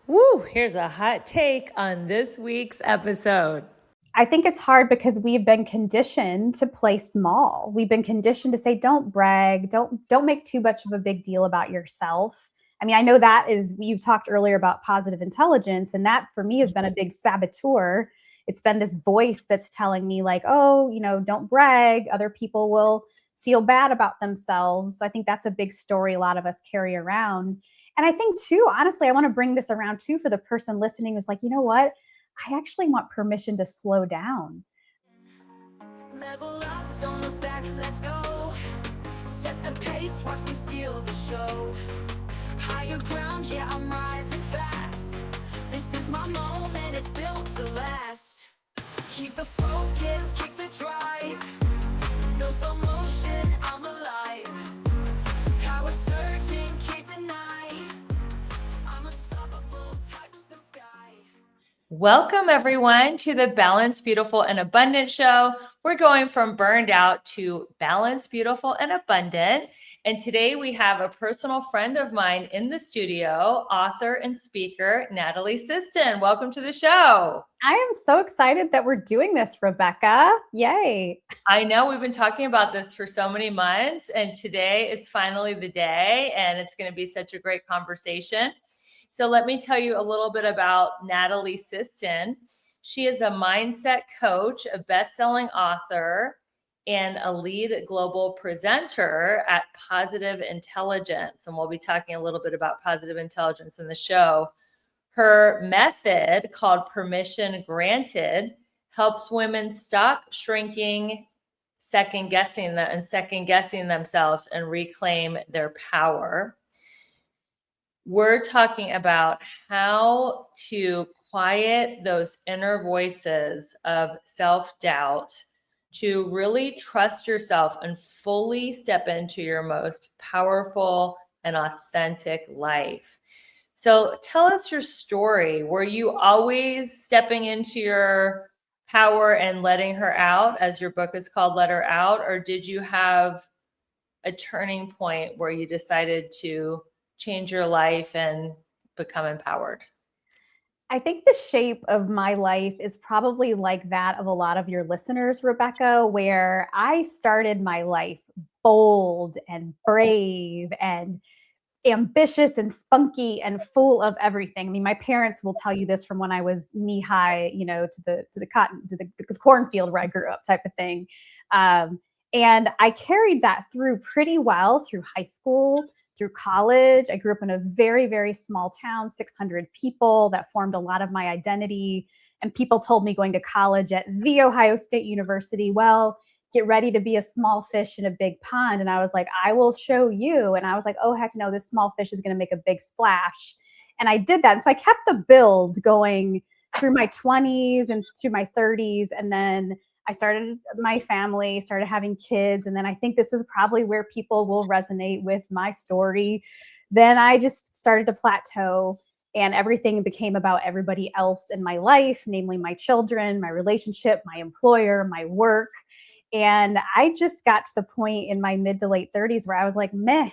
Woo, here's a hot take on this week's episode. I think it's hard because we've been conditioned to play small. We've been conditioned to say, don't brag, don't make too much of a big deal about yourself. I mean, I know that is, you've talked earlier about positive intelligence, and that for me has been a big saboteur. It's been this voice that's telling me, like, oh, don't brag. Other people will feel bad about themselves. So I think that's a big story a lot of us carry around. And I think, too, honestly, I want to bring this around, too, for the person listening who's like, you know what? I actually want permission to slow down. Level up, don't look back, let's go. Set the pace, watch me steal the show. Higher ground, yeah, I'm rising fast. This is my moment, it's built to last. Keep the focus, keep the drive. No slow motion, I'm alive. Power surging, can't deny. I'm unstoppable, touch the sky. Welcome, everyone, to the Balanced, Beautiful, and Abundant show. We're going from burned out to balanced, beautiful, and abundant. And today we have a personal friend of mine in the studio, author and speaker, Natalie Siston. Welcome to the show. I am so excited that we're doing this, Rebecca. Yay. I know we've been talking about this for so many months, and today is finally the day, and it's going to be such a great conversation. So let me tell you a little bit about Natalie Siston. She is a mindset coach, a best-selling author, and a lead global presenter at Positive Intelligence. And we'll be talking a little bit about positive intelligence in the show. Her method, called Permission Granted, helps women stop shrinking, second guessing themselves, and reclaim their power. We're talking about how to quiet those inner voices of self-doubt, to really trust yourself and fully step into your most powerful and authentic life. So tell us your story. Were you always stepping into your power and letting her out, as your book is called, Let Her Out? Or did you have a turning point where you decided to change your life and become empowered? I think the shape of my life is probably like that of a lot of your listeners, Rebecca, where I started my life bold and brave and ambitious and spunky and full of everything. I mean, my parents will tell you this from when I was knee high, to the cornfield where I grew up, type of thing. And I carried that through pretty well through high school, through college. I grew up in a very, very small town, 600 people, that formed a lot of my identity. And people told me going to college at The Ohio State University, well, get ready to be a small fish in a big pond. And I was like, I will show you. And I was like, oh, heck no, this small fish is going to make a big splash. And I did that. And so I kept the build going through my 20s and through my 30s. And then I started my family, started having kids. And then I think this is probably where people will resonate with my story. Then I just started to plateau, and everything became about everybody else in my life, namely my children, my relationship, my employer, my work. And I just got to the point in my mid to late 30s where I was like, meh,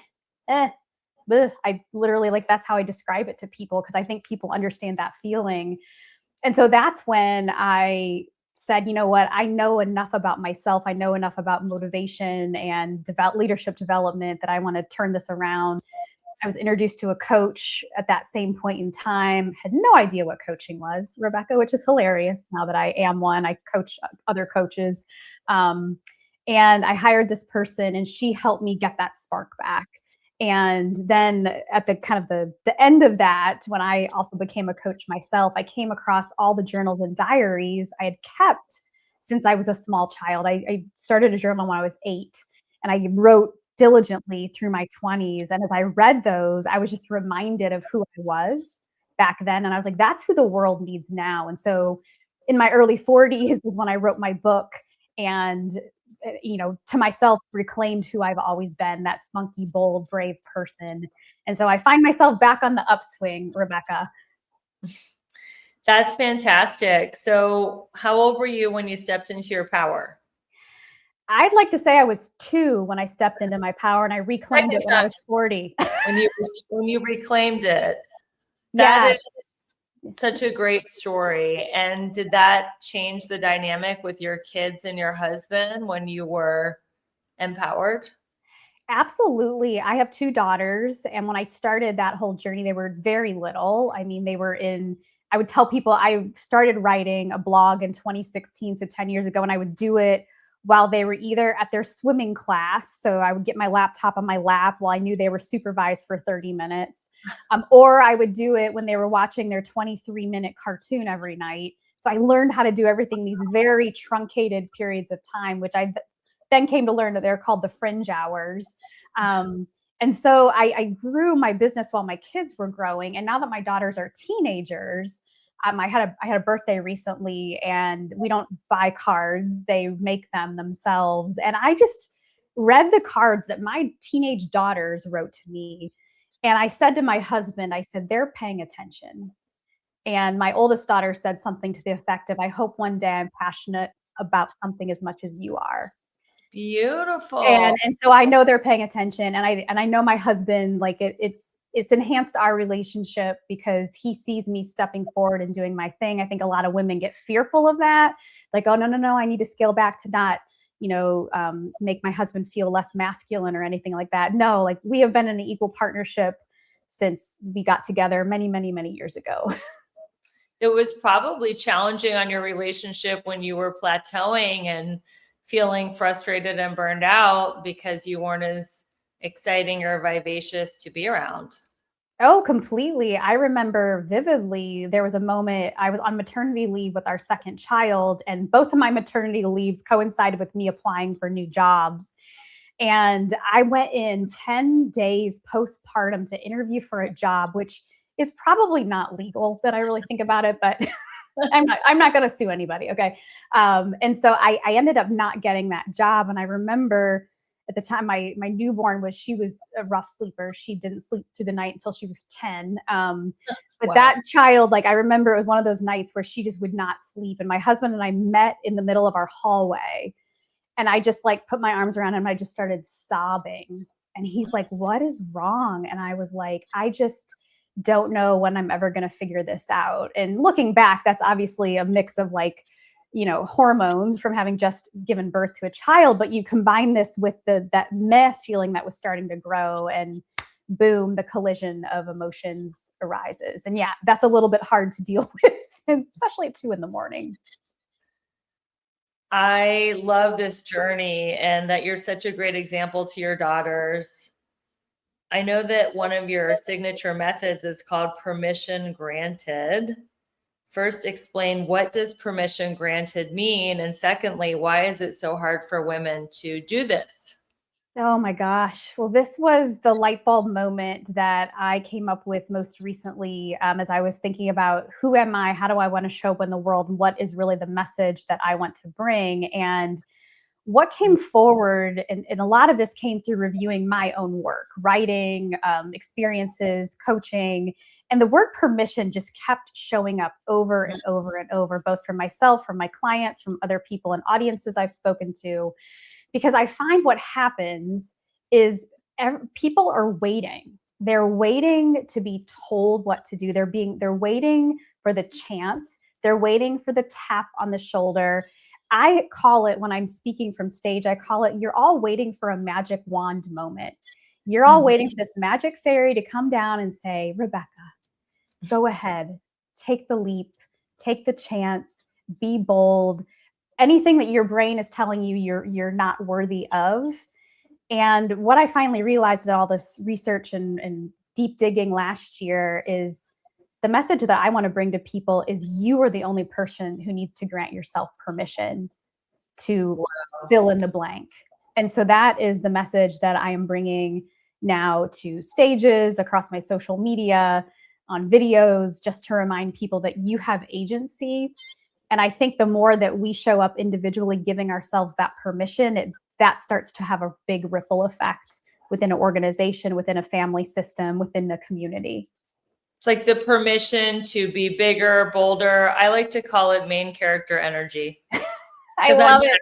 bleh. I literally, like, that's how I describe it to people, because I think people understand that feeling. And so that's when I said, you know what, I know enough about myself. I know enough about motivation and leadership development that I want to turn this around. I was introduced to a coach at that same point in time, had no idea what coaching was, Rebecca, which is hilarious now that I am one. I coach other coaches. And I hired this person, and she helped me get that spark back. And then at the kind of the end of that, when I also became a coach myself, I came across all the journals and diaries I had kept since I was a small child. I started a journal when I was 8, and I wrote diligently through my 20s. And as I read those, I was just reminded of who I was back then. And I was like, that's who the world needs now. And so in my early 40s is when I wrote my book, and to myself, reclaimed who I've always been, that spunky, bold, brave person. And so I find myself back on the upswing, Rebecca. That's fantastic. So how old were you when you stepped into your power? I'd like to say I was 2 when I stepped into my power, and I reclaimed it when I was 40. When you reclaimed it. Yeah. Such a great story. And did that change the dynamic with your kids and your husband when you were empowered? Absolutely. I have 2 daughters, and when I started that whole journey, they were very little. I mean, I would tell people I started writing a blog in 2016, so 10 years ago, and I would do it while they were either at their swimming class, so I would get my laptop on my lap while I knew they were supervised for 30 minutes, or I would do it when they were watching their 23-minute cartoon every night. So I learned how to do everything these very truncated periods of time, which I then came to learn that they're called the fringe hours. And so I grew my business while my kids were growing. And now that my daughters are teenagers, I had a birthday recently, and we don't buy cards; they make them themselves. And I just read the cards that my teenage daughters wrote to me, and I said to my husband, I said, "They're paying attention." And my oldest daughter said something to the effect of, "I hope one day I'm passionate about something as much as you are." Beautiful. And so I know they're paying attention, and I know my husband, like, it's enhanced our relationship because he sees me stepping forward and doing my thing. I think a lot of women get fearful of that, like, "Oh, no, no, no, I need to scale back to not, make my husband feel less masculine or anything like that." No, like, we have been in an equal partnership since we got together many, many, many years ago. It was probably challenging on your relationship when you were plateauing and feeling frustrated and burned out because you weren't as exciting or vivacious to be around. Oh, completely. I remember vividly, there was a moment I was on maternity leave with our second child, and both of my maternity leaves coincided with me applying for new jobs. And I went in 10 days postpartum to interview for a job, which is probably not legal that I really think about it, but I'm not going to sue anybody. Okay. And so I ended up not getting that job. And I remember at the time my newborn she was a rough sleeper. She didn't sleep through the night until she was 10. But Wow. that child, like, I remember it was one of those nights where she just would not sleep. And my husband and I met in the middle of our hallway, and I just, like, put my arms around him and I just started sobbing. And he's like, "What is wrong?" And I was like, "I just don't know when I'm ever going to figure this out." And looking back, that's obviously a mix of, like, hormones from having just given birth to a child, but you combine this with that meh feeling that was starting to grow, and boom, the collision of emotions arises. And yeah, that's a little bit hard to deal with, especially at 2 a.m. I love this journey and that you're such a great example to your daughters. I know that one of your signature methods is called permission granted. First, explain, what does permission granted mean? And secondly, why is it so hard for women to do this? Oh my gosh. Well, this was the light bulb moment that I came up with most recently, as I was thinking about, who am I? How do I want to show up in the world? And what is really the message that I want to bring? And what came forward, and a lot of this came through reviewing my own work, writing, experiences, coaching, and the word permission just kept showing up over and over and over, both from myself, from my clients, from other people and audiences I've spoken to, because I find what happens is people are waiting. They're waiting to be told what to do. They're waiting for the chance. They're waiting for the tap on the shoulder. I call it, when I'm speaking from stage, I call it, you're all waiting for a magic wand moment. You're all waiting for this magic fairy to come down and say, "Rebecca, go ahead, take the leap, take the chance, be bold." Anything that your brain is telling you you're not worthy of. And what I finally realized in all this research and deep digging last year is the message that I want to bring to people is you are the only person who needs to grant yourself permission to fill in the blank. And so that is the message that I am bringing now to stages, across my social media, on videos, just to remind people that you have agency. And I think the more that we show up individually, giving ourselves that permission, that starts to have a big ripple effect within an organization, within a family system, within the community. It's like the permission to be bigger, bolder. I like to call it main character energy. I love it.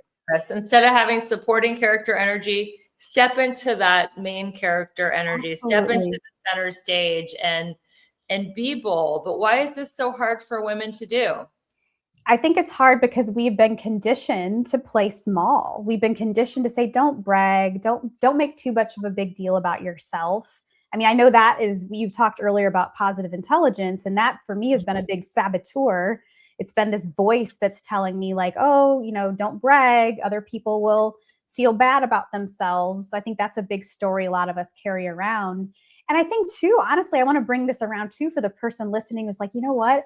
Instead of having supporting character energy, step into that main character energy, step into Absolutely. the center stage, and and be bold. But why is this so hard for women to do? I think it's hard because we've been conditioned to play small. We've been conditioned to say, don't brag, don't make too much of a big deal about yourself. I mean, I know that is, you've talked earlier about positive intelligence, and that for me has been a big saboteur. It's been this voice that's telling me like, oh, don't brag. Other people will feel bad about themselves. I think that's a big story a lot of us carry around. And I think too, honestly, I want to bring this around too for the person listening who's like, you know what?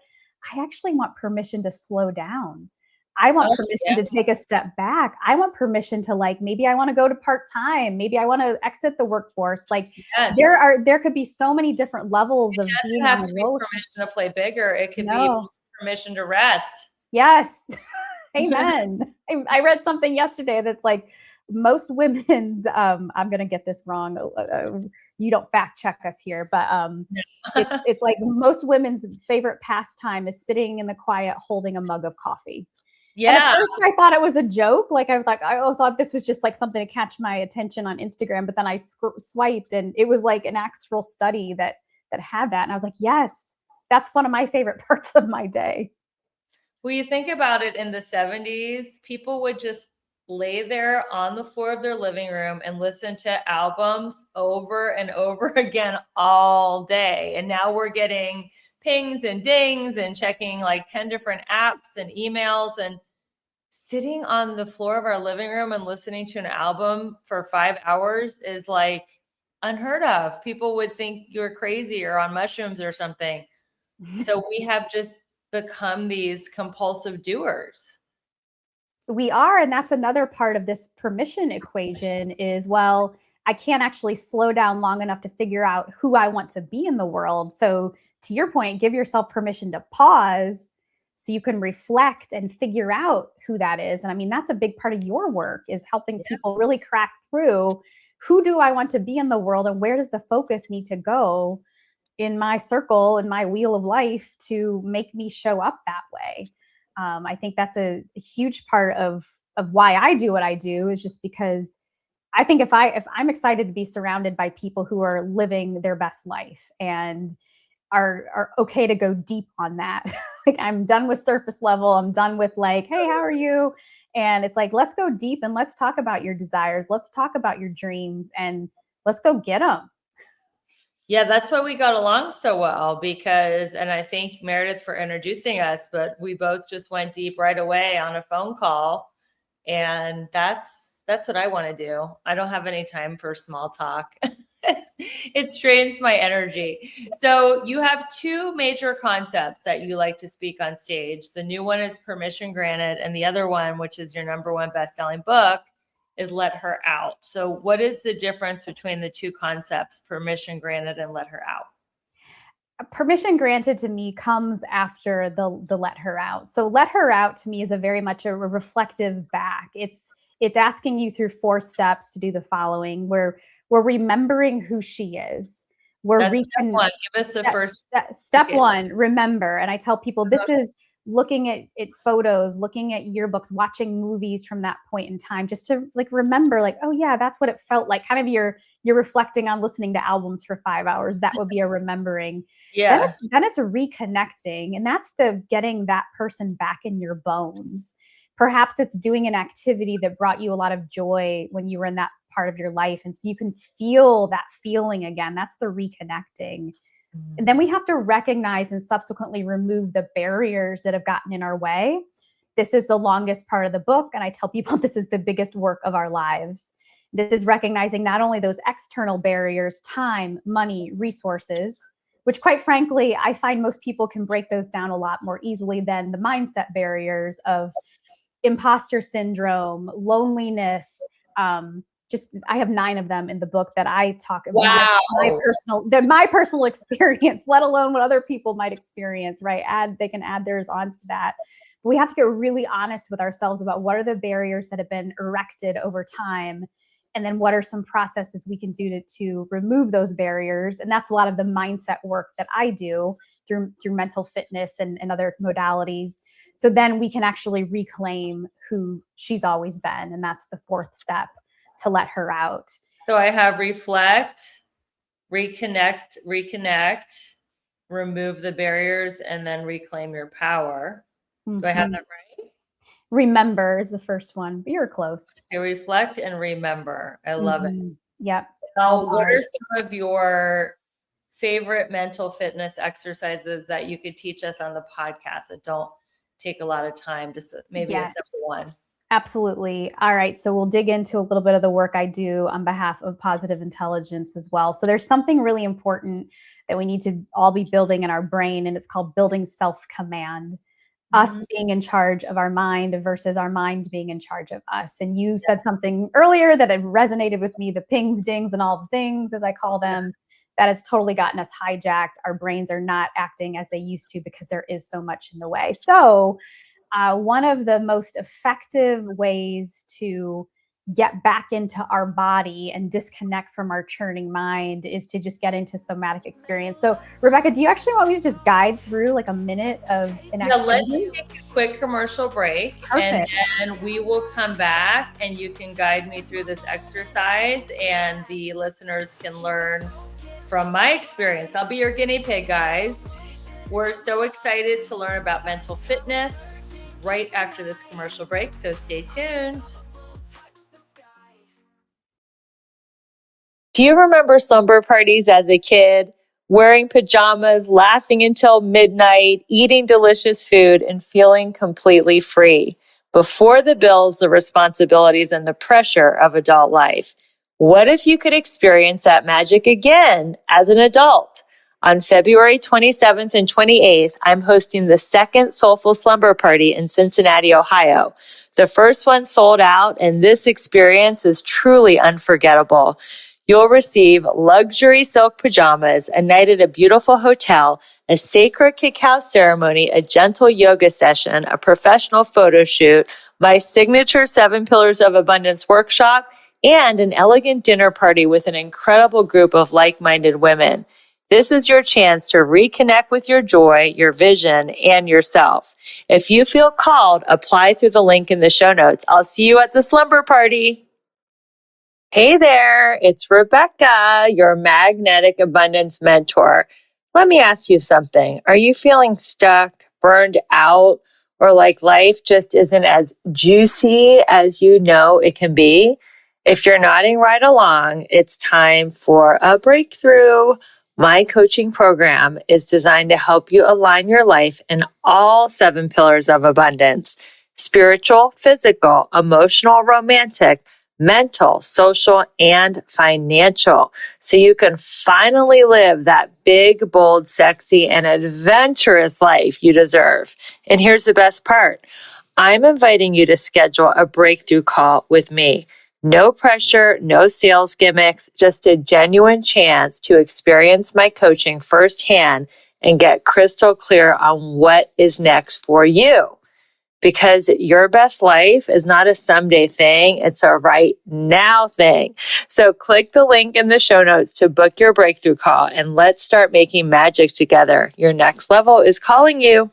I actually want permission to slow down. I want permission to take a step back. I want permission to maybe I want to go to part-time. Maybe I want to exit the workforce. Yes. There could be so many different levels of being have on to a be roller permission to play bigger. It could be No. permission to rest. Yes. Amen. I read something yesterday that's like most women's, I'm going to get this wrong. You don't fact check us here, but it's like most women's favorite pastime is sitting in the quiet holding a mug of coffee. And Yeah. at first I thought it was a joke. I thought this was just like something to catch my attention on Instagram. But then I swiped and it was like an actual study that had that. And I was like, yes, that's one of my favorite parts of my day. Well, you think about it, in the 70s, people would just lay there on the floor of their living room and listen to albums over and over again all day. And now we're getting pings and dings and checking like 10 different apps and emails, and sitting on the floor of our living room and listening to an album for 5 hours is like unheard of. People would think you're crazy or on mushrooms or something. So we have just become these compulsive doers. We are. And that's another part of this permission equation is, well, I can't actually slow down long enough to figure out who I want to be in the world. So to your point, give yourself permission to pause so you can reflect and figure out who that is. And I mean, that's a big part of your work, is helping people really crack through, who do I want to be in the world and where does the focus need to go in my circle, in my wheel of life, to make me show up that way. I think that's a huge part of why I do what I do, is just because I think if I'm excited to be surrounded by people who are living their best life and are okay to go deep on that. Like, I'm done with surface level. I'm done with like, hey, how are you? And it's like, let's go deep and let's talk about your desires. Let's talk about your dreams and let's go get them. Yeah, that's why we got along so well, because, and I thank Meredith for introducing us, but we both just went deep right away on a phone call. And that's what I want to do. I don't have any time for small talk. It strains my energy. So you have two major concepts that you like to speak on stage. The new one is Permission Granted, and the other one, which is your #1 best-selling book, is Let Her Out. So what is the difference between the two concepts, Permission Granted and Let Her Out? Permission granted to me comes after the Let Her Out. So Let Her Out to me is a very much a reflective back. It's asking you through 4 steps to do the following. We're remembering who she is. That's step 1. Give us the first step 1, remember. And I tell people this is looking at photos, looking at yearbooks, watching movies from that point in time, just to like remember, like, oh yeah, that's what it felt like. Kind of you're reflecting on listening to albums for 5 hours. That would be a remembering. Yeah. Then it's a reconnecting, and that's the getting that person back in your bones. Perhaps it's doing an activity that brought you a lot of joy when you were in that part of your life, and so you can feel that feeling again. That's the reconnecting. And then we have to recognize and subsequently remove the barriers that have gotten in our way. This is the longest part of the book. And I tell people this is the biggest work of our lives. This is recognizing not only those external barriers, time, money, resources, which quite frankly, I find most people can break those down a lot more easily than the mindset barriers of imposter syndrome, loneliness, I have 9 of them in the book that I talk about. Wow. My personal experience, let alone what other people might experience, right? They can add theirs onto that. But we have to get really honest with ourselves about what are the barriers that have been erected over time. And then what are some processes we can do to remove those barriers? And that's a lot of the mindset work that I do through mental fitness and other modalities. So then we can actually reclaim who she's always been. And that's the 4th step, to let her out. So I have reflect, reconnect, remove the barriers, and then reclaim your power. Do I have that right? Remember is the first one, but you're close. Okay, reflect and remember. I love it. Yep. Now, what are some of your favorite mental fitness exercises that you could teach us on the podcast that don't take a lot of time? Just maybe a simple one. Absolutely. All right. So we'll dig into a little bit of the work I do on behalf of Positive Intelligence as well. So there's something really important that we need to all be building in our brain, and it's called building self-command. Us being in charge of our mind versus our mind being in charge of us. And you said something earlier that resonated with me, the pings, dings, and all the things, as I call them, that has totally gotten us hijacked. Our brains are not acting as they used to because there is so much in the way. So one of the most effective ways to get back into our body and disconnect from our churning mind is to just get into somatic experience. So, Rebecca, do you actually want me to just guide through like a minute of an activity? Let's take a quick commercial break. Perfect. And then we will come back and you can guide me through this exercise and the listeners can learn from my experience. I'll be your guinea pig, guys. We're so excited to learn about mental fitness right after this commercial break, so stay tuned. Do you remember slumber parties as a kid? Wearing pajamas, laughing until midnight, eating delicious food, and feeling completely free before the bills, the responsibilities, and the pressure of adult life. What if you could experience that magic again as an adult? On February 27th and 28th, I'm hosting the second Soulful Slumber Party in Cincinnati, Ohio. The first one sold out, and this experience is truly unforgettable. You'll receive luxury silk pajamas, a night at a beautiful hotel, a sacred cacao ceremony, a gentle yoga session, a professional photo shoot, my signature 7 Pillars of Abundance workshop, and an elegant dinner party with an incredible group of like-minded women. This is your chance to reconnect with your joy, your vision, and yourself. If you feel called, apply through the link in the show notes. I'll see you at the slumber party. Hey there, it's Rebecca, your magnetic abundance mentor. Let me ask you something. Are you feeling stuck, burned out, or like life just isn't as juicy as you know it can be? If you're nodding right along, it's time for a breakthrough. My coaching program is designed to help you align your life in all 7 pillars of abundance: spiritual, physical, emotional, romantic, mental, social, and financial, so you can finally live that big, bold, sexy, and adventurous life you deserve. And here's the best part. I'm inviting you to schedule a breakthrough call with me. No pressure, no sales gimmicks, just a genuine chance to experience my coaching firsthand and get crystal clear on what is next for you. Because your best life is not a someday thing, it's a right now thing. So click the link in the show notes to book your breakthrough call and let's start making magic together. Your next level is calling you.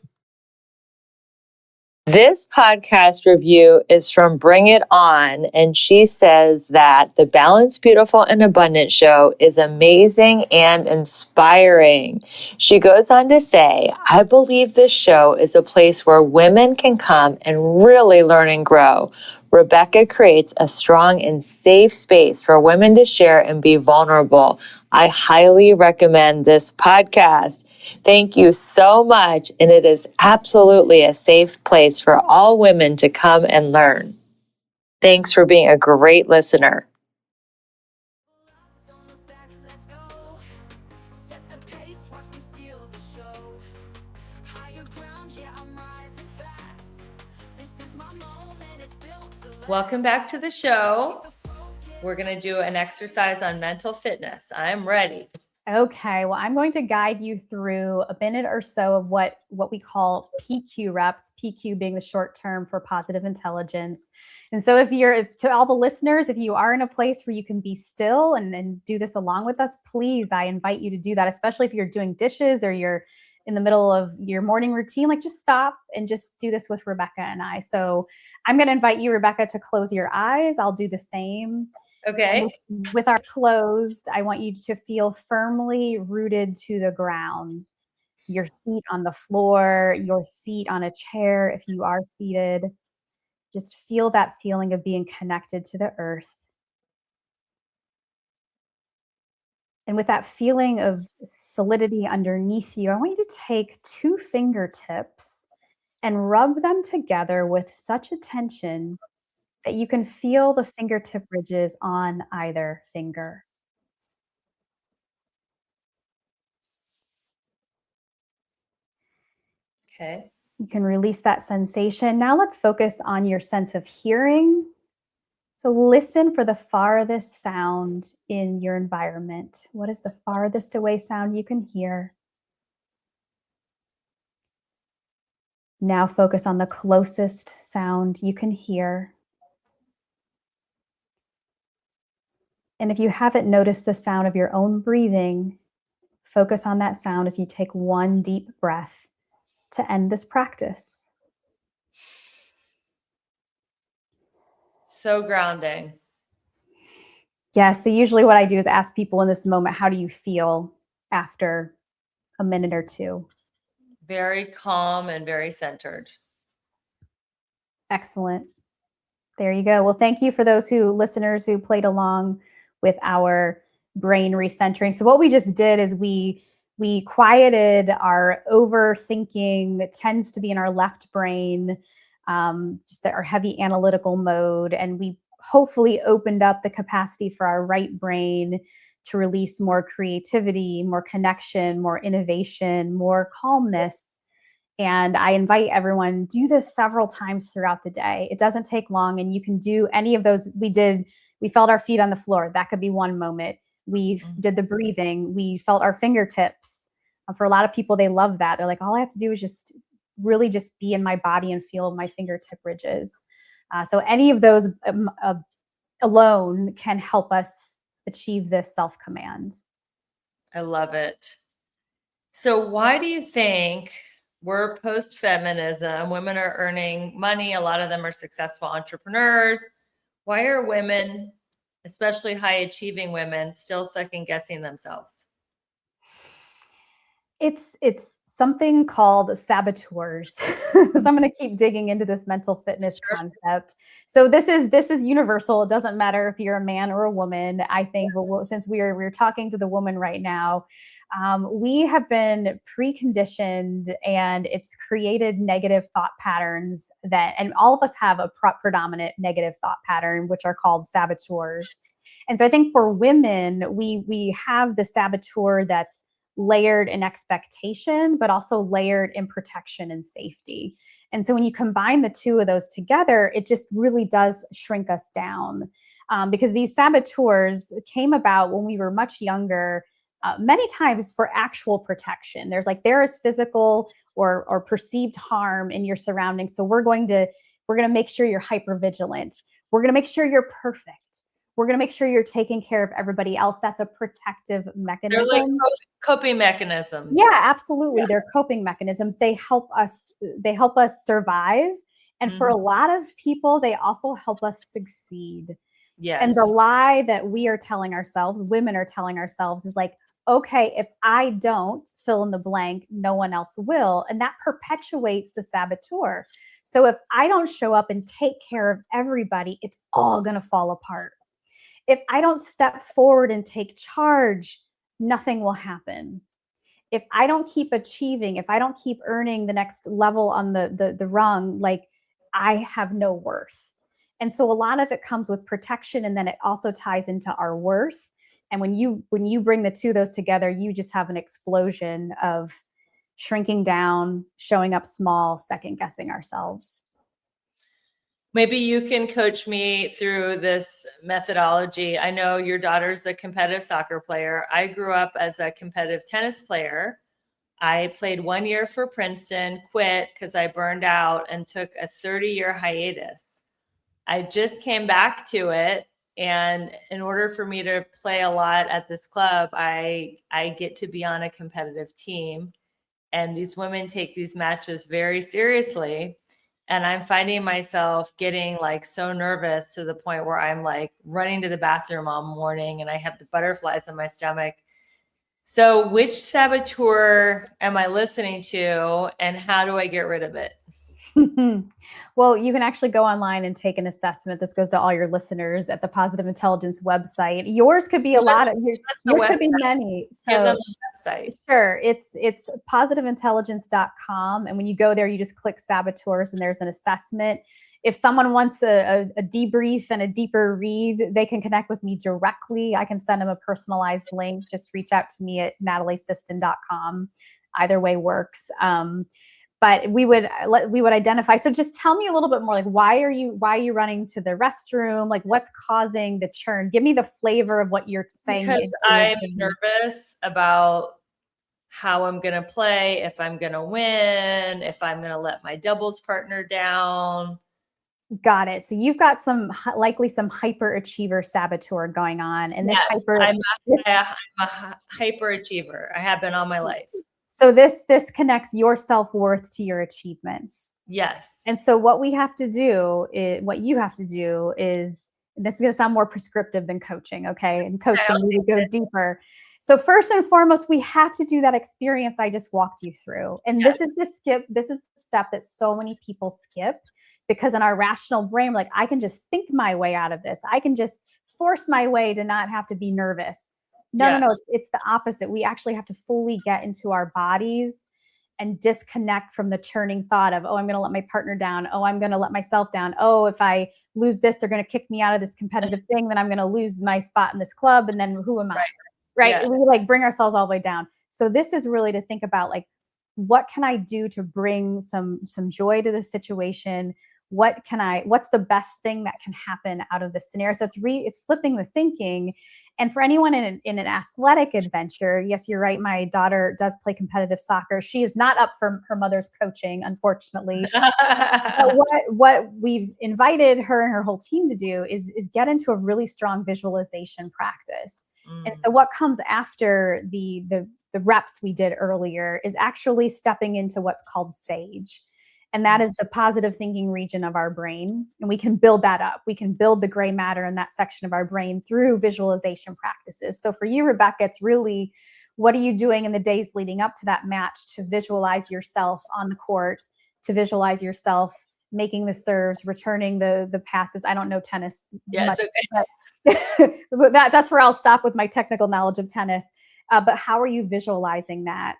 This podcast review is from Bring It On, and she says that the Balanced, Beautiful, and Abundant show is amazing and inspiring. She goes on to say, I believe this show is a place where women can come and really learn and grow. Rebecca creates a strong and safe space for women to share and be vulnerable. I highly recommend this podcast. Thank you so much, and it is absolutely a safe place for all women to come and learn. Thanks for being a great listener. Welcome back to the show. We're going to do an exercise on mental fitness. I'm ready. Okay, well, I'm going to guide you through a minute or so of what we call PQ reps, PQ being the short term for positive intelligence. And so to all the listeners, if you are in a place where you can be still and do this along with us, please, I invite you to do that, especially if you're doing dishes or you're in the middle of your morning routine. Like, just stop and just do this with Rebecca and I. So I'm going to invite you, Rebecca, to close your eyes. I'll do the same. Okay. With our closed, I want you to feel firmly rooted to the ground. your feet on the floor, your seat on a chair if you are seated. Just feel that feeling of being connected to the earth. And with that feeling of solidity underneath you, I want you to take two fingertips and rub them together with such attention that you can feel the fingertip ridges on either finger. Okay. You can release that sensation. Now let's focus on your sense of hearing. So listen for the farthest sound in your environment. What is the farthest away sound you can hear? Now focus on the closest sound you can hear. And if you haven't noticed the sound of your own breathing, focus on that sound as you take one deep breath to end this practice. So grounding. Yeah, so usually what I do is ask people in this moment, how do you feel after a minute or two? Very calm and very centered. Excellent. There you go. Well, thank you for those listeners who played along with our brain recentering. So what we just did is we quieted our overthinking that tends to be in our left brain, just our heavy analytical mode, and we hopefully opened up the capacity for our right brain to release more creativity, more connection, more innovation, more calmness. And I invite everyone, do this several times throughout the day. It doesn't take long, and you can do any of those. We felt our feet on the floor. That could be one moment. We did the breathing. We felt our fingertips. For a lot of people, they love that. They're like, all I have to do is just really just be in my body and feel my fingertip ridges. So any of those alone can help us achieve this self-command. I love it. So why do you think we're post-feminism? Women are earning money. A lot of them are successful entrepreneurs. Why are women, especially high-achieving women, still second-guessing themselves? It's something called saboteurs. So I'm going to keep digging into this mental fitness concept. So this is universal. It doesn't matter if you're a man or a woman. I think since we're talking to the woman right now, we have been preconditioned, and it's created negative thought patterns and all of us have a predominant negative thought pattern, which are called saboteurs. And so I think for women, we have the saboteur that's layered in expectation, but also layered in protection and safety. And so when you combine the two of those together, it just really does shrink us down, because these saboteurs came about when we were much younger, many times for actual protection. There is physical or perceived harm in your surroundings. So we're going to make sure you're hyper vigilant. We're going to make sure you're perfect. We're going to make sure you're taking care of everybody else. That's a protective mechanism. They're like coping mechanisms. Yeah, absolutely. Yeah. They're coping mechanisms. They help us survive. And for a lot of people, they also help us succeed. Yes. And the lie that we are telling ourselves, women are telling ourselves, is like, okay, if I don't fill in the blank, no one else will. And that perpetuates the saboteur. So if I don't show up and take care of everybody, it's all going to fall apart. If I don't step forward and take charge, nothing will happen. If I don't keep achieving, if I don't keep earning the next level on the rung, like, I have no worth. And so a lot of it comes with protection, and then it also ties into our worth. And when you bring the two of those together, you just have an explosion of shrinking down, showing up small, second guessing ourselves. Maybe you can coach me through this methodology. I know your daughter's a competitive soccer player. I grew up as a competitive tennis player. I played 1 year for Princeton, quit because I burned out, and took a 30-year hiatus. I just came back to it. And in order for me to play a lot at this club, I get to be on a competitive team. And these women take these matches very seriously. And I'm finding myself getting like so nervous to the point where I'm like running to the bathroom all morning, and I have the butterflies in my stomach. So which saboteur am I listening to, and how do I get rid of it? Well, you can actually go online and take an assessment. This goes to all your listeners at the Positive Intelligence website. Yours could be a lot of Give us the yours could be website. many. Give them So the website. sure, it's positiveintelligence.com, and when you go there, you just click saboteurs, and there's an assessment. If someone wants a debrief and a deeper read, they can connect with me directly. I can send them a personalized link. Just reach out to me at nataliesiston.com. Either way works. But we would identify. So just tell me a little bit more, like why are you running to the restroom? Like what's causing the churn? Give me the flavor of what you're saying. Because I'm nervous about how I'm going to play, if I'm going to win, if I'm going to let my doubles partner down. Got it. So you've got likely some hyperachiever saboteur going on, and this Yes, I'm a hyperachiever. I have been all my life. So this connects your self-worth to your achievements. Yes. And so what you have to do is, this is going to sound more prescriptive than coaching, okay? In coaching, we would go deeper. So first and foremost, we have to do that experience I just walked you through. And Yes. this is the step that so many people skip, because in our rational brain, like, I can just think my way out of this. I can just force my way to not have to be nervous. No, it's the opposite. We actually have to fully get into our bodies and disconnect from the churning thought of, oh, I'm going to let my partner down. Oh, I'm going to let myself down. Oh, if I lose this, they're going to kick me out of this competitive thing. Then I'm going to lose my spot in this club. And then who am I? Right. Yeah. We like bring ourselves all the way down. So this is really to think about, like, what can I do to bring some joy to the situation? What's the best thing that can happen out of this scenario? So it's flipping the thinking. And for anyone in an athletic adventure, yes, you're right. My daughter does play competitive soccer. She is not up for her mother's coaching, unfortunately. But what we've invited her and her whole team to do is get into a really strong visualization practice. And so what comes after the reps we did earlier is actually stepping into what's called SAGE. And that is the positive thinking region of our brain. And we can build that up. We can build the gray matter in that section of our brain through visualization practices. So for you, Rebecca, it's really, what are you doing in the days leading up to that match to visualize yourself on the court, to visualize yourself making the serves, returning the passes? I don't know tennis much, okay. But that's where I'll stop with my technical knowledge of tennis. But how are you visualizing that?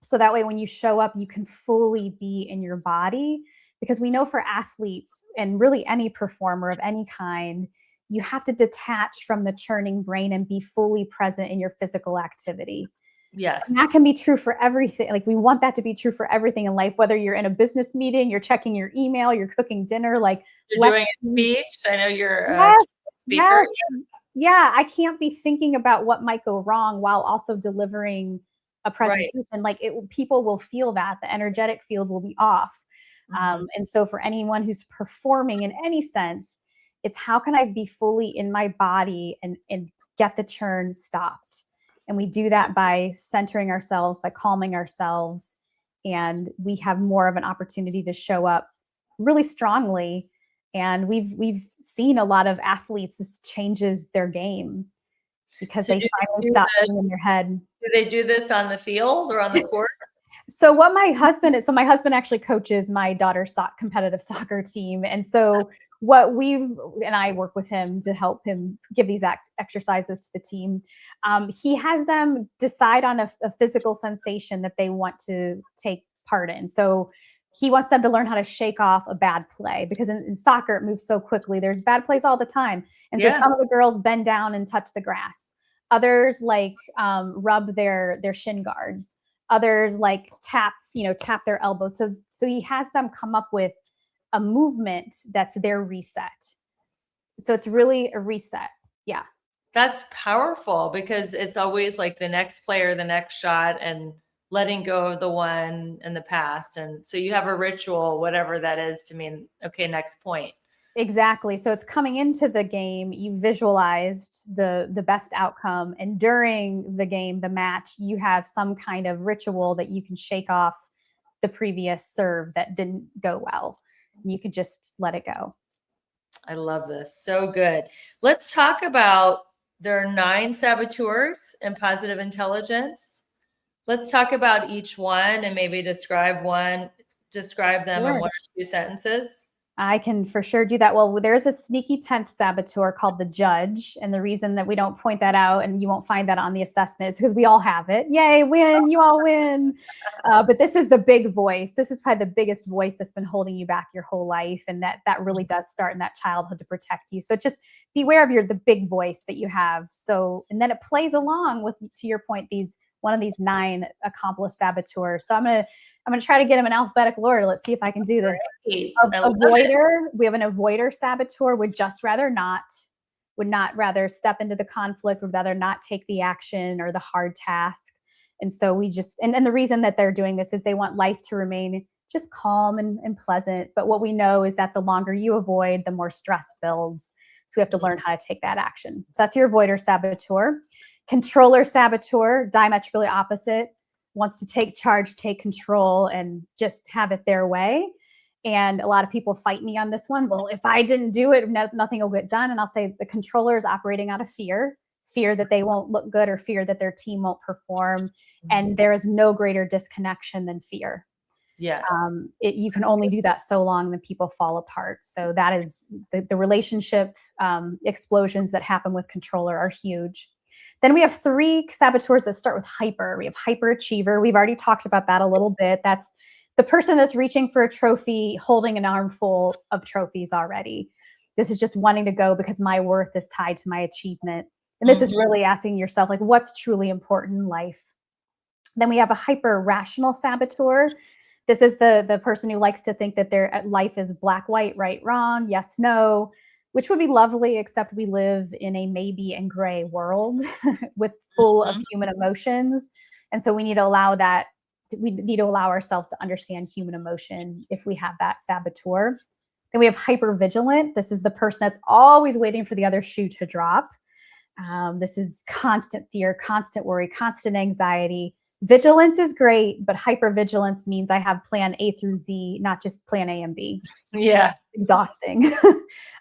So that way, when you show up, you can fully be in your body, because we know for athletes and really any performer of any kind, you have to detach from the churning brain and be fully present in your physical activity. Yes. And that can be true for everything. Like, we want that to be true for everything in life, whether you're in a business meeting, you're checking your email, you're cooking dinner, like you're doing a speech. I know you're a speaker. Yes. Yeah. I can't be thinking about what might go wrong while also delivering a presentation. Like, people will feel that the energetic field will be off. And so for anyone who's performing in any sense, it's how can I be fully in my body and get the churn stopped? And we do that by centering ourselves, by calming ourselves, and we have more of an opportunity to show up really strongly. And we've seen a lot of athletes, this changes their game, because they finally stop being in their head. Do they do this on the field or on the court? So my husband actually coaches my daughter's competitive soccer team. And so I work with him to help him give these exercises to the team. He has them decide on a physical sensation that they want to take part in. So he wants them to learn how to shake off a bad play, because in soccer, it moves so quickly. There's bad plays all the time. And so some of the girls bend down and touch the grass. Others rub their shin guards. Others tap their elbows. So he has them come up with a movement that's their reset. So it's really a reset. Yeah. That's powerful, because it's always like the next player, the next shot, and letting go of the one in the past. And so you have a ritual, whatever that is, to mean, okay, next point. Exactly. So it's coming into the game, you visualized the best outcome. And during the game, the match, you have some kind of ritual that you can shake off the previous serve that didn't go well. And you could just let it go. I love this. So good. Let's talk about There are 9 saboteurs in positive intelligence. Let's talk about each one and maybe describe them in Sure. 1 or 2 sentences. I can for sure do that. Well, there is a sneaky 10th saboteur called the judge. And the reason that we don't point that out and you won't find that on the assessment is because we all have it. Yay, win, you all win. But this is the big voice. This is probably the biggest voice that's been holding you back your whole life. And that really does start in that childhood to protect you. So just beware of the big voice that you have. So, and then it plays along with, to your point, one of these 9 accomplice saboteurs. So I'm gonna try to get them in alphabetical order. Let's see if I can do this. Great. Avoider. We have an avoider saboteur would not rather step into the conflict, would rather not take the action or the hard task. And so we just, and the reason that they're doing this is they want life to remain just calm and pleasant. But what we know is that the longer you avoid, the more stress builds. So we have to learn how to take that action. So that's your avoider saboteur. Controller saboteur, diametrically opposite, wants to take charge, take control, and just have it their way. And a lot of people fight me on this one. Well, if I didn't do it, nothing will get done. And I'll say the controller is operating out of fear that they won't look good or fear that their team won't perform. And there is no greater disconnection than fear. Yes. You can only do that so long that people fall apart. So that is the relationship explosions that happen with controller are huge. Then we have 3 saboteurs that start with hyper. We have hyperachiever. We've already talked about that a little bit. That's the person that's reaching for a trophy, holding an armful of trophies already. This is just wanting to go because my worth is tied to my achievement. And this is really asking yourself, like, what's truly important in life? Then we have a hyper rational saboteur. This is the person who likes to think that their life is black, white, right, wrong, yes, no, which would be lovely, except we live in a maybe and gray world with full of human emotions. And so we need to allow that. We need to allow ourselves to understand human emotion if we have that saboteur. Then we have hypervigilant. This is the person that's always waiting for the other shoe to drop. This is constant fear, constant worry, constant anxiety. Vigilance is great, but hypervigilance means I have plan A through Z, not just plan A and B. Yeah. Exhausting.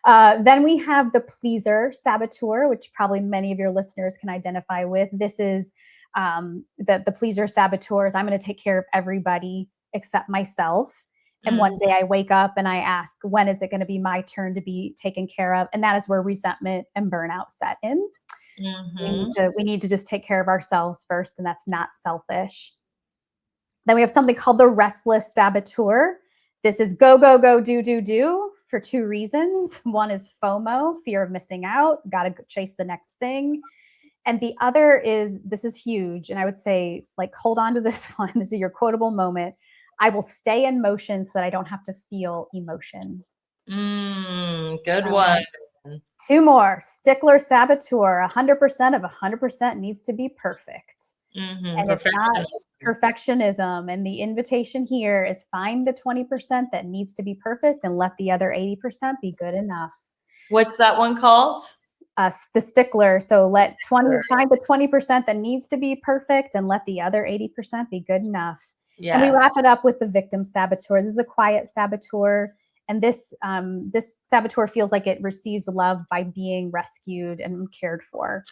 Then we have the pleaser saboteur, which probably many of your listeners can identify with. This is the pleaser saboteurs. I'm going to take care of everybody except myself. And one day I wake up and I ask, when is it going to be my turn to be taken care of? And that is where resentment and burnout set in. We need to just take care of ourselves first, and that's not selfish. Then we have something called the restless saboteur. This is go, go, go, do for 2 reasons. One is FOMO, fear of missing out, got to chase the next thing. And the other is, this is huge. And I would say, like, hold on to this one. This is your quotable moment. I will stay in motion so that I don't have to feel emotion. Good one. 2 more. Stickler saboteur. 100% of 100% needs to be perfect. And it's not perfectionism. And the invitation here is find the 20% that needs to be perfect and let the other 80% be good enough. What's that one called? The stickler. So find the 20% that needs to be perfect and let the other 80% be good enough. Yes. And we wrap it up with the victim saboteur. This is a quiet saboteur. And this saboteur feels like it receives love by being rescued and cared for.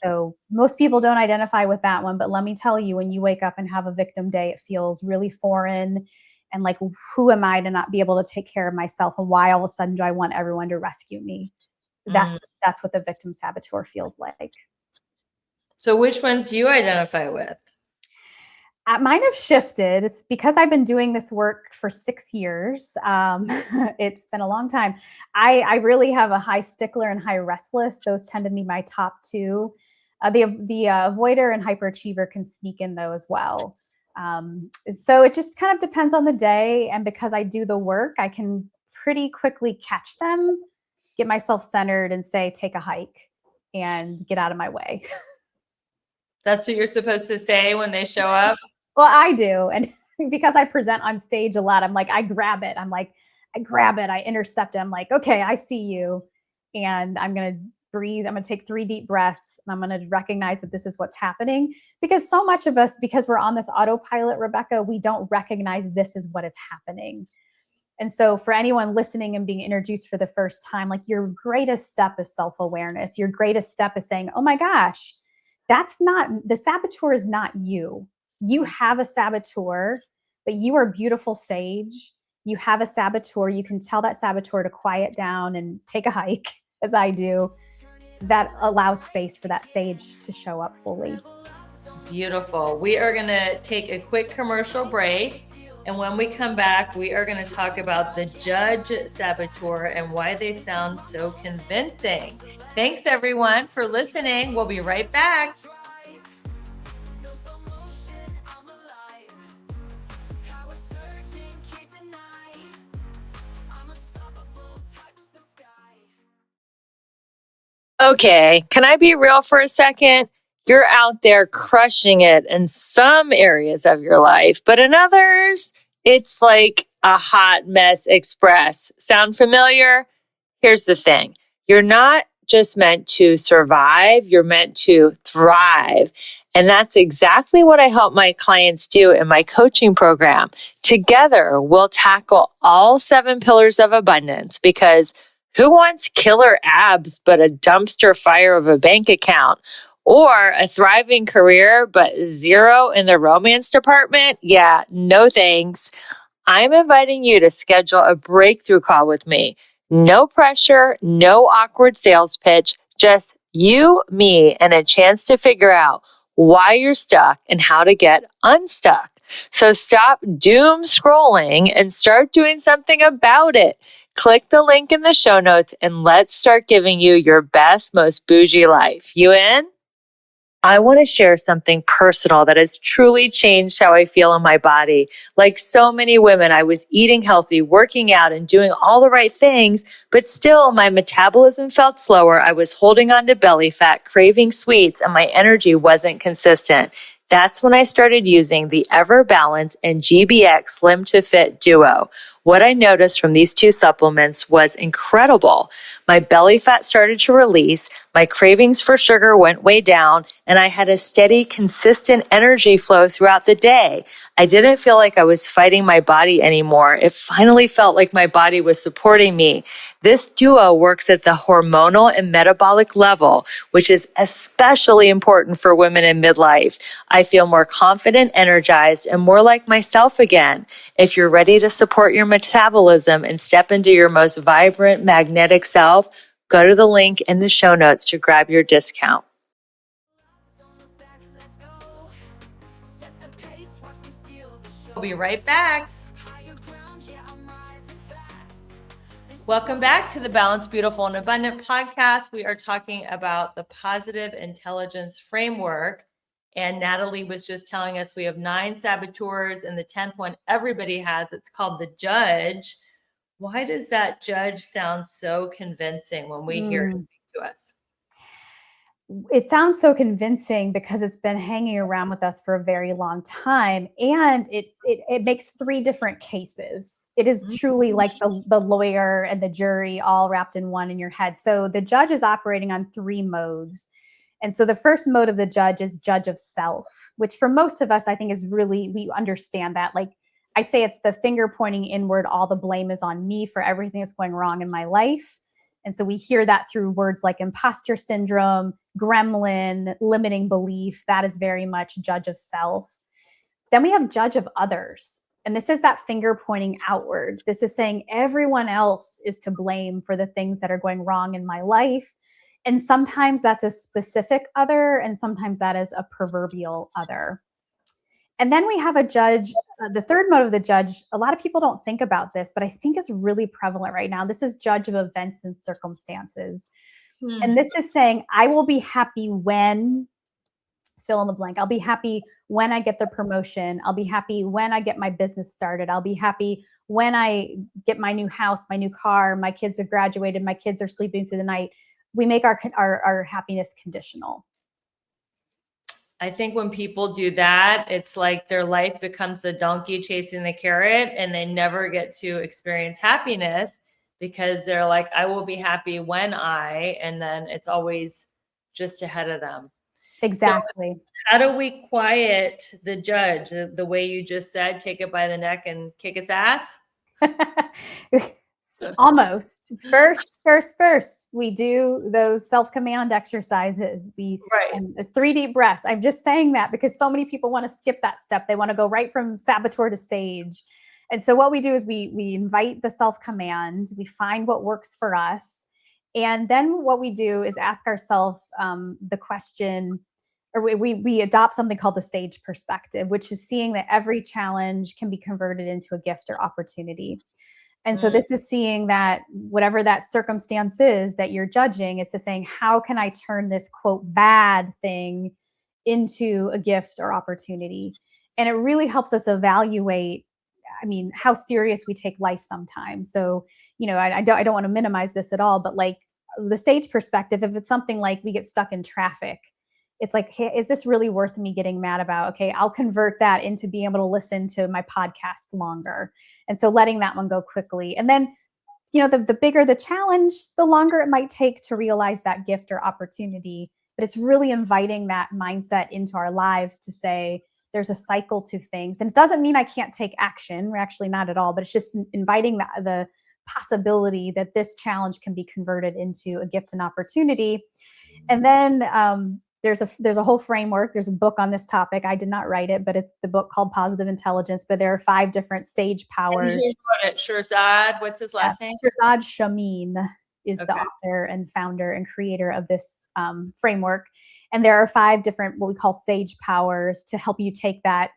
So most people don't identify with that one, but let me tell you, when you wake up and have a victim day, it feels really foreign. And like, who am I to not be able to take care of myself? And why all of a sudden do I want everyone to rescue me? That's what the victim saboteur feels like. So which ones do you identify with? Mine have shifted. It's because I've been doing this work for 6 years. It's been a long time. I really have a high stickler and high restless. Those tend to be my top 2. The avoider and hyperachiever can sneak in though as well. So it just kind of depends on the day. And because I do the work, I can pretty quickly catch them, get myself centered and say, take a hike and get out of my way. That's what you're supposed to say when they show up? Well, I do. And because I present on stage a lot, I'm like, I grab it. I intercept it. I'm like, okay, I see you. And I'm going to breathe. I'm going to take 3 deep breaths. And I'm going to recognize that this is what's happening. Because so much of us, because we're on this autopilot, Rebecca, we don't recognize this is what is happening. And so for anyone listening and being introduced for the first time, like your greatest step is self-awareness. Your greatest step is saying, oh my gosh, the saboteur is not you. You have a saboteur, but you are beautiful sage. You have a saboteur. You can tell that saboteur to quiet down and take a hike, as I do. That allows space for that sage to show up fully. Beautiful. We are going to take a quick commercial break. And when we come back, we are going to talk about the judge saboteur and why they sound so convincing. Thanks, everyone, for listening. We'll be right back. Okay, can I be real for a second? You're out there crushing it in some areas of your life, but in others, it's like a hot mess express. Sound familiar? Here's the thing. You're not just meant to survive, you're meant to thrive. And that's exactly what I help my clients do in my coaching program. Together, we'll tackle all 7 pillars of abundance because who wants killer abs but a dumpster fire of a bank account? Or a thriving career but zero in the romance department? Yeah, no thanks. I'm inviting you to schedule a breakthrough call with me. No pressure, no awkward sales pitch, just you, me, and a chance to figure out why you're stuck and how to get unstuck. So stop doom scrolling and start doing something about it. Click the link in the show notes and let's start giving you your best, most bougie life. You in? I want to share something personal that has truly changed how I feel in my body. Like so many women, I was eating healthy, working out, and doing all the right things, but still my metabolism felt slower. I was holding on to belly fat, craving sweets, and my energy wasn't consistent. That's when I started using the Ever Balance and GBX Slim to Fit Duo. What I noticed from these 2 supplements was incredible. My belly fat started to release, my cravings for sugar went way down, and I had a steady, consistent energy flow throughout the day. I didn't feel like I was fighting my body anymore. It finally felt like my body was supporting me. This duo works at the hormonal and metabolic level, which is especially important for women in midlife. I feel more confident, energized, and more like myself again. If you're ready to support your metabolism and step into your most vibrant, magnetic self, go to the link in the show notes to grab your discount. We'll be right back. Welcome back to the Balanced, Beautiful, and Abundant podcast. We are talking about the positive intelligence framework. And Natalie was just telling us we have 9 saboteurs, and the 10th one everybody has. It's called the judge. Why does that judge sound so convincing when we hear it speak to us? It sounds so convincing because it's been hanging around with us for a very long time, and it makes 3 different cases. It is truly like the lawyer and the jury all wrapped in one in your head. So the judge is operating on 3 modes. And so the first mode of the judge is judge of self, which for most of us, I think is really, we understand that. Like I say, it's the finger pointing inward. All the blame is on me for everything that's going wrong in my life. And so we hear that through words like imposter syndrome, gremlin, limiting belief. That is very much judge of self. Then we have judge of others. And this is that finger pointing outward. This is saying everyone else is to blame for the things that are going wrong in my life. And sometimes that's a specific other, and sometimes that is a proverbial other. And then we have a judge, the third mode of the judge. A lot of people don't think about this, but I think is really prevalent right now. This is judge of events and circumstances. And this is saying, I will be happy when, fill in the blank. I'll be happy when I get the promotion. I'll be happy when I get my business started. I'll be happy when I get my new house, my new car, my kids have graduated, my kids are sleeping through the night. We make our happiness conditional. I think when people do that, it's like their life becomes the donkey chasing the carrot, and they never get to experience happiness because they're like, I will be happy when and then it's always just ahead of them. Exactly. So how do we quiet the judge? The way you just said, take it by the neck and kick its ass? Almost. First, we do those self-command exercises. Right. 3 deep breaths. I'm just saying that because so many people want to skip that step. They want to go right from saboteur to sage. And so what we do is we invite the self-command, we find what works for us. And then what we do is ask ourselves the question, or we adopt something called the sage perspective, which is seeing that every challenge can be converted into a gift or opportunity. And so this is seeing that whatever that circumstance is that you're judging, is to saying, how can I turn this quote bad thing into a gift or opportunity? And it really helps us evaluate, I mean, how serious we take life sometimes. So, I don't want to minimize this at all, but like the sage perspective, if it's something like we get stuck in traffic, it's like, hey, is this really worth me getting mad about? Okay, I'll convert that into being able to listen to my podcast longer. And so letting that one go quickly. And then, the bigger the challenge, the longer it might take to realize that gift or opportunity. But it's really inviting that mindset into our lives to say, there's a cycle to things. And it doesn't mean I can't take action. We're actually not at all, but it's just inviting the possibility that this challenge can be converted into a gift and opportunity. And then there's a whole framework. There's a book on this topic. I did not write it, but it's the book called Positive Intelligence. But there are 5 different sage powers. And who wrote it? Shirzad, what's his last name? Shirzad Chamine is the author and founder and creator of this framework. And there are 5 different, what we call sage powers, to help you get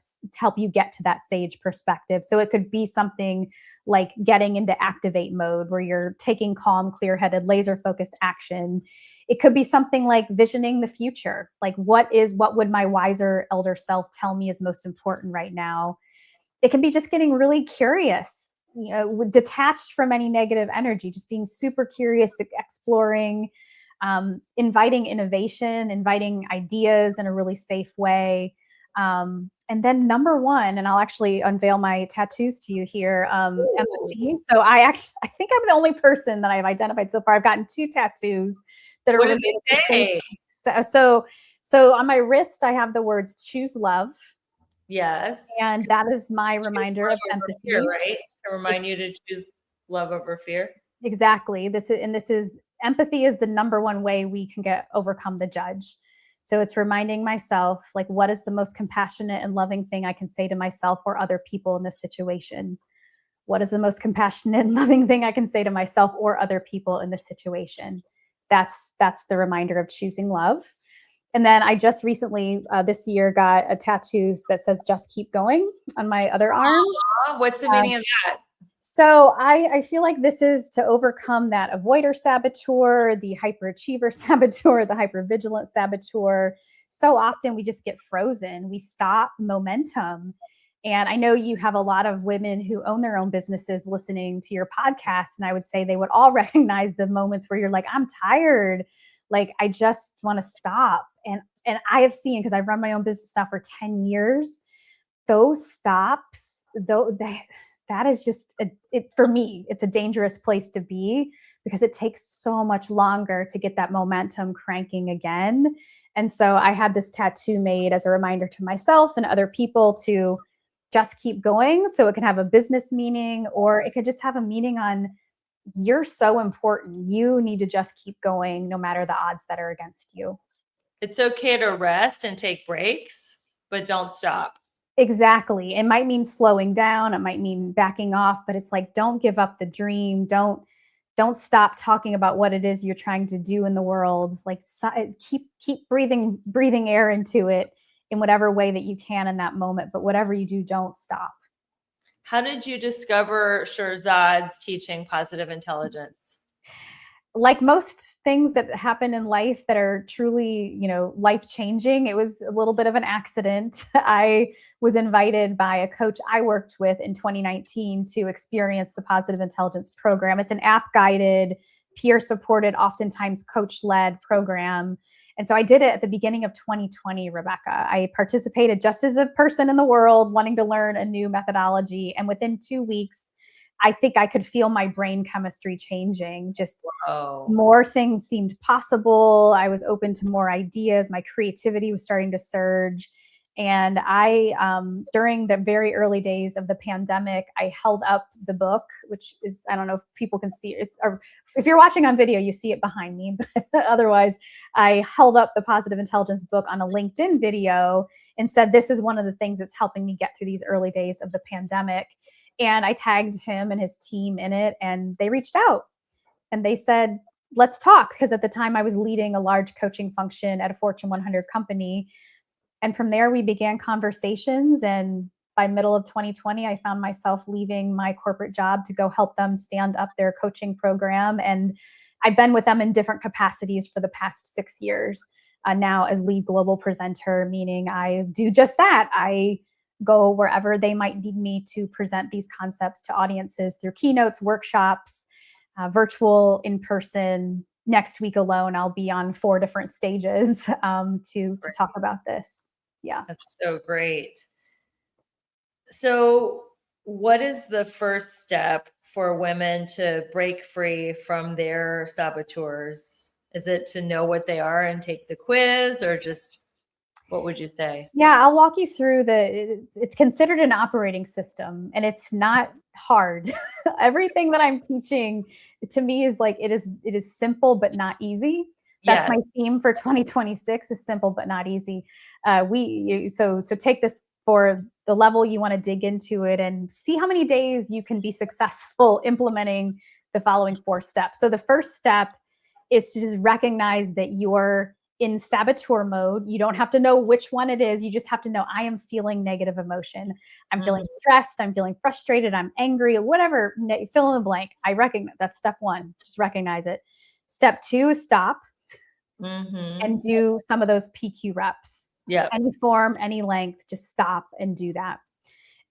to that sage perspective. So it could be something like getting into activate mode, where you're taking calm, clear-headed, laser-focused action. It could be something like visioning the future. Like, what would my wiser elder self tell me is most important right now? It can be just getting really curious, detached from any negative energy, just being super curious, exploring, inviting innovation, inviting ideas in a really safe way. And then number 1, and I'll actually unveil my tattoos to you here, empathy. So I think I'm the only person that I've identified so far. I've gotten 2 tattoos that are. What did they say? So on my wrist, I have the words "choose love." Yes. And that is my reminder of empathy. Fear, right? To remind you to choose love over fear. Exactly. Empathy is the number 1 way we can overcome the judge. So it's reminding myself, like, what is the most compassionate and loving thing I can say to myself or other people in this situation? What is the most compassionate and loving thing I can say to myself or other people in this situation? That's the reminder of choosing love. And then I just recently, this year, got a tattoo that says "Just Keep Going" on my other arm. What's the meaning of that? So I feel like this is to overcome that avoider saboteur, the hyperachiever saboteur, the hypervigilant saboteur. So often we just get frozen. We stop momentum. And I know you have a lot of women who own their own businesses listening to your podcast. And I would say they would all recognize the moments where you're like, I'm tired. Like, I just want to stop. And I have seen, because I've run my own business now for 10 years, those stops, that is just, for me, it's a dangerous place to be, because it takes so much longer to get that momentum cranking again. And so I had this tattoo made as a reminder to myself and other people to just keep going. So it can have a business meaning, or it could just have a meaning on, you're so important. You need to just keep going no matter the odds that are against you. It's okay to rest and take breaks, but don't stop. Exactly. It might mean slowing down. It might mean backing off, but it's like, don't give up the dream. Don't stop talking about what it is you're trying to do in the world. Like, keep breathing air into it in whatever way that you can in that moment. But whatever you do, don't stop. How did you discover Shirzad's teaching positive intelligence? Like most things that happen in life that are truly, life-changing, it was a little bit of an accident. I was invited by a coach I worked with in 2019 to experience the Positive Intelligence program. It's an app-guided, peer-supported, oftentimes coach-led program. And so I did it at the beginning of 2020, Rebecca. I participated just as a person in the world wanting to learn a new methodology. And within 2 weeks, I think I could feel my brain chemistry changing. Just more things seemed possible. I was open to more ideas. My creativity was starting to surge. And I, during the very early days of the pandemic, I held up the book, which is, I don't know if people can see it. If you're watching on video, you see it behind me, but otherwise I held up the Positive Intelligence book on a LinkedIn video and said, this is one of the things that's helping me get through these early days of the pandemic. And I tagged him and his team in it, and they reached out and they said, let's talk. Because at the time I was leading a large coaching function at a Fortune 100 company. And from there, we began conversations. And by middle of 2020, I found myself leaving my corporate job to go help them stand up their coaching program. And I've been with them in different capacities for the past 6 years now as lead global presenter, meaning I do just that. I go wherever they might need me to present these concepts to audiences through keynotes, workshops, virtual, in person. Next week alone, I'll be on 4 different stages to talk about this. Yeah. That's so great. So what is the first step for women to break free from their saboteurs? Is it to know what they are and take the quiz, or just, what would you say? Yeah, I'll walk you through it's considered an operating system, and it's not hard. Everything that I'm teaching to me is like, it is simple, but not easy. That's Yes. my theme for 2026 is simple, but not easy. So take this for the level you want to dig into it and see how many days you can be successful implementing the following 4 steps. So the first step is to just recognize that you're in saboteur mode. You don't have to know which one it is. You just have to know, I am feeling negative emotion. I'm feeling stressed. I'm feeling frustrated. I'm angry, whatever, fill in the blank. I recognize that's step 1. Just recognize it. Step 2 is stop and do some of those PQ reps. Yeah. Any form, any length, just stop and do that.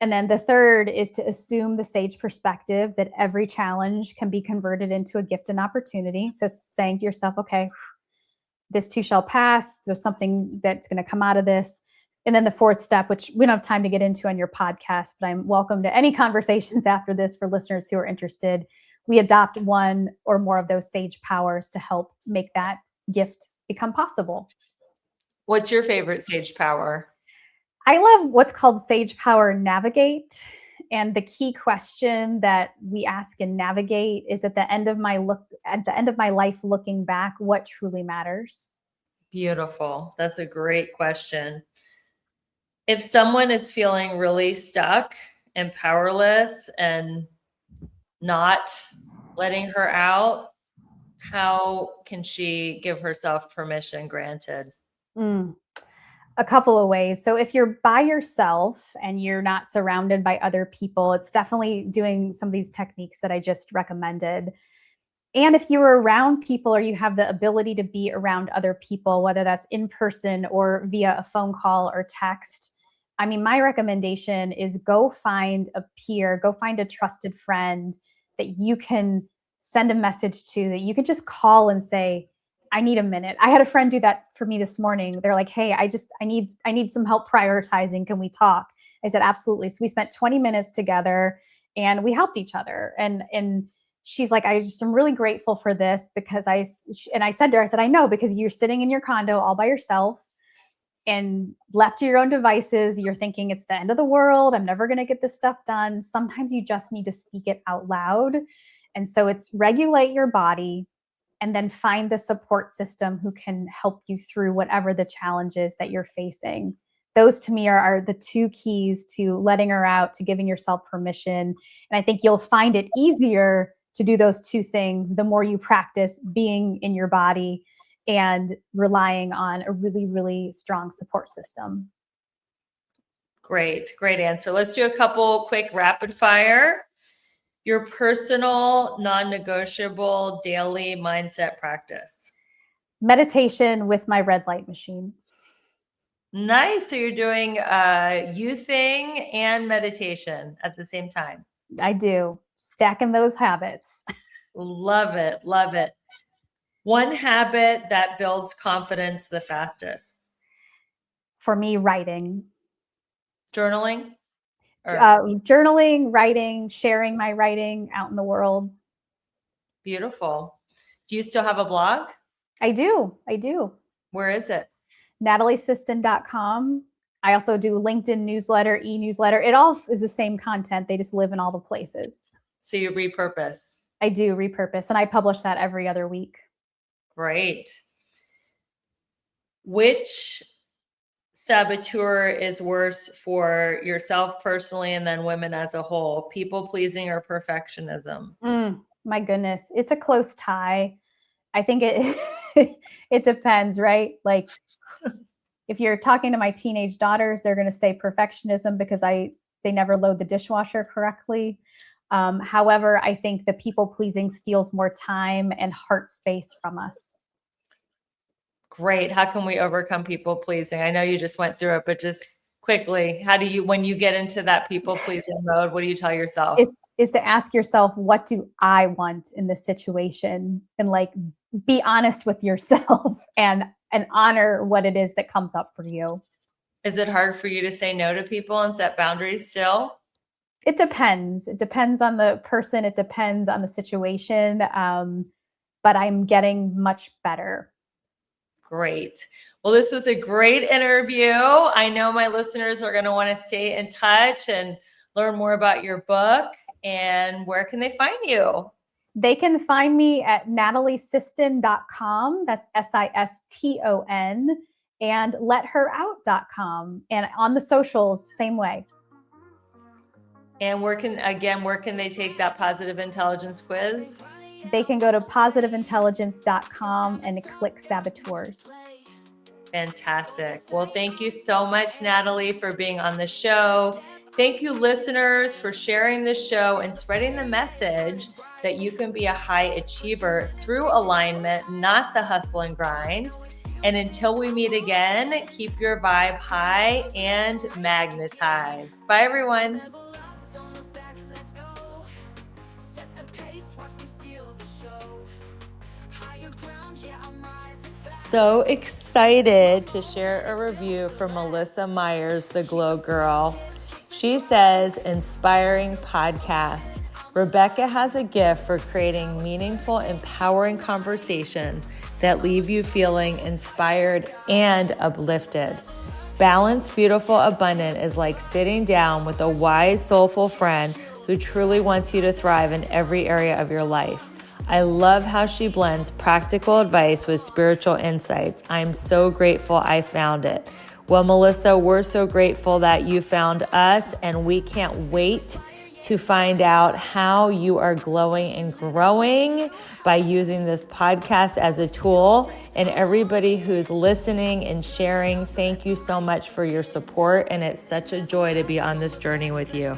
And then the third is to assume the sage perspective that every challenge can be converted into a gift and opportunity. So it's saying to yourself, okay, this too shall pass. There's something that's going to come out of this. And then the 4th step, which we don't have time to get into on your podcast, but I'm welcome to any conversations after this for listeners who are interested. We adopt 1 or more of those sage powers to help make that gift become possible. What's your favorite sage power? I love what's called Sage Power Navigate. And the key question that we ask in Navigate is at the end of my life, looking back, what truly matters? Beautiful. That's a great question. If someone is feeling really stuck and powerless and not letting her out, how can she give herself permission granted? A couple of ways. So if you're by yourself and you're not surrounded by other people, it's definitely doing some of these techniques that I just recommended. And if you're around people or you have the ability to be around other people, whether that's in person or via a phone call or text, I mean, my recommendation is go find a peer, go find a trusted friend that you can send a message to, that you can just call and say, I need a minute. I had a friend do that for me this morning. They're like, hey, I need some help prioritizing. Can we talk? I said, absolutely. So we spent 20 minutes together and we helped each other. And she's like, I'm really grateful for this because I said to her, I said, I know, because you're sitting in your condo all by yourself and left to your own devices. You're thinking it's the end of the world. I'm never going to get this stuff done. Sometimes you just need to speak it out loud. And so it's regulate your body, and then find the support system who can help you through whatever the challenges that you're facing. Those to me are the 2 keys to letting her out, to giving yourself permission. And I think you'll find it easier to do those 2 things the more you practice being in your body and relying on a really, really strong support system. Great answer. Let's do a couple quick rapid fire. Your personal, non-negotiable daily mindset practice. Meditation with my red light machine. Nice. So you're doing youthing and meditation at the same time. I do. Stacking those habits. Love it. One habit that builds confidence the fastest. For me, writing. Journaling? Journaling, writing, sharing my writing out in the world. Beautiful. Do you still have a blog? I do. Where is it? NatalieSiston.com. I also do LinkedIn newsletter, e-newsletter. It all is the same content. They just live in all the places. So you repurpose. I do repurpose, and I publish that every other week. Great. Which saboteur is worse for yourself personally and then women as a whole? People pleasing or perfectionism? My goodness, it's a close tie. I think it it depends, right? Like if you're talking to my teenage daughters, they're going to say perfectionism because they never load the dishwasher correctly. However, I think the people pleasing steals more time and heart space from us. Great. How can we overcome people pleasing? I know you just went through it, but just quickly, how do you, when you get into that people pleasing mode, what do you tell yourself? Is to ask yourself, what do I want in this situation? And like, be honest with yourself and honor what it is that comes up for you. Is it hard for you to say no to people and set boundaries still? It depends. It depends on the person. It depends on the situation. But I'm getting much better. Great. Well, this was a great interview. I know my listeners are going to want to stay in touch and learn more about your book. And where can they find you? They can find me at nataliesiston.com. That's SISTON, and letherout.com. And on the socials, same way. And where can they take that positive intelligence quiz? They can go to positiveintelligence.com and click saboteurs. Fantastic. Well, thank you so much, Natalie, for being on the show. Thank you, listeners, for sharing this show and spreading the message that you can be a high achiever through alignment, not the hustle and grind. And until we meet again, keep your vibe high and magnetized. Bye, everyone. So excited to share a review from Melissa Myers, the Glow Girl. She says, inspiring podcast. Rebecca has a gift for creating meaningful, empowering conversations that leave you feeling inspired and uplifted. Balanced, beautiful, abundant is like sitting down with a wise, soulful friend who truly wants you to thrive in every area of your life. I love how she blends practical advice with spiritual insights. I'm so grateful I found it. Well, Melissa, we're so grateful that you found us, and we can't wait to find out how you are glowing and growing by using this podcast as a tool. And everybody who's listening and sharing, thank you so much for your support. And it's such a joy to be on this journey with you.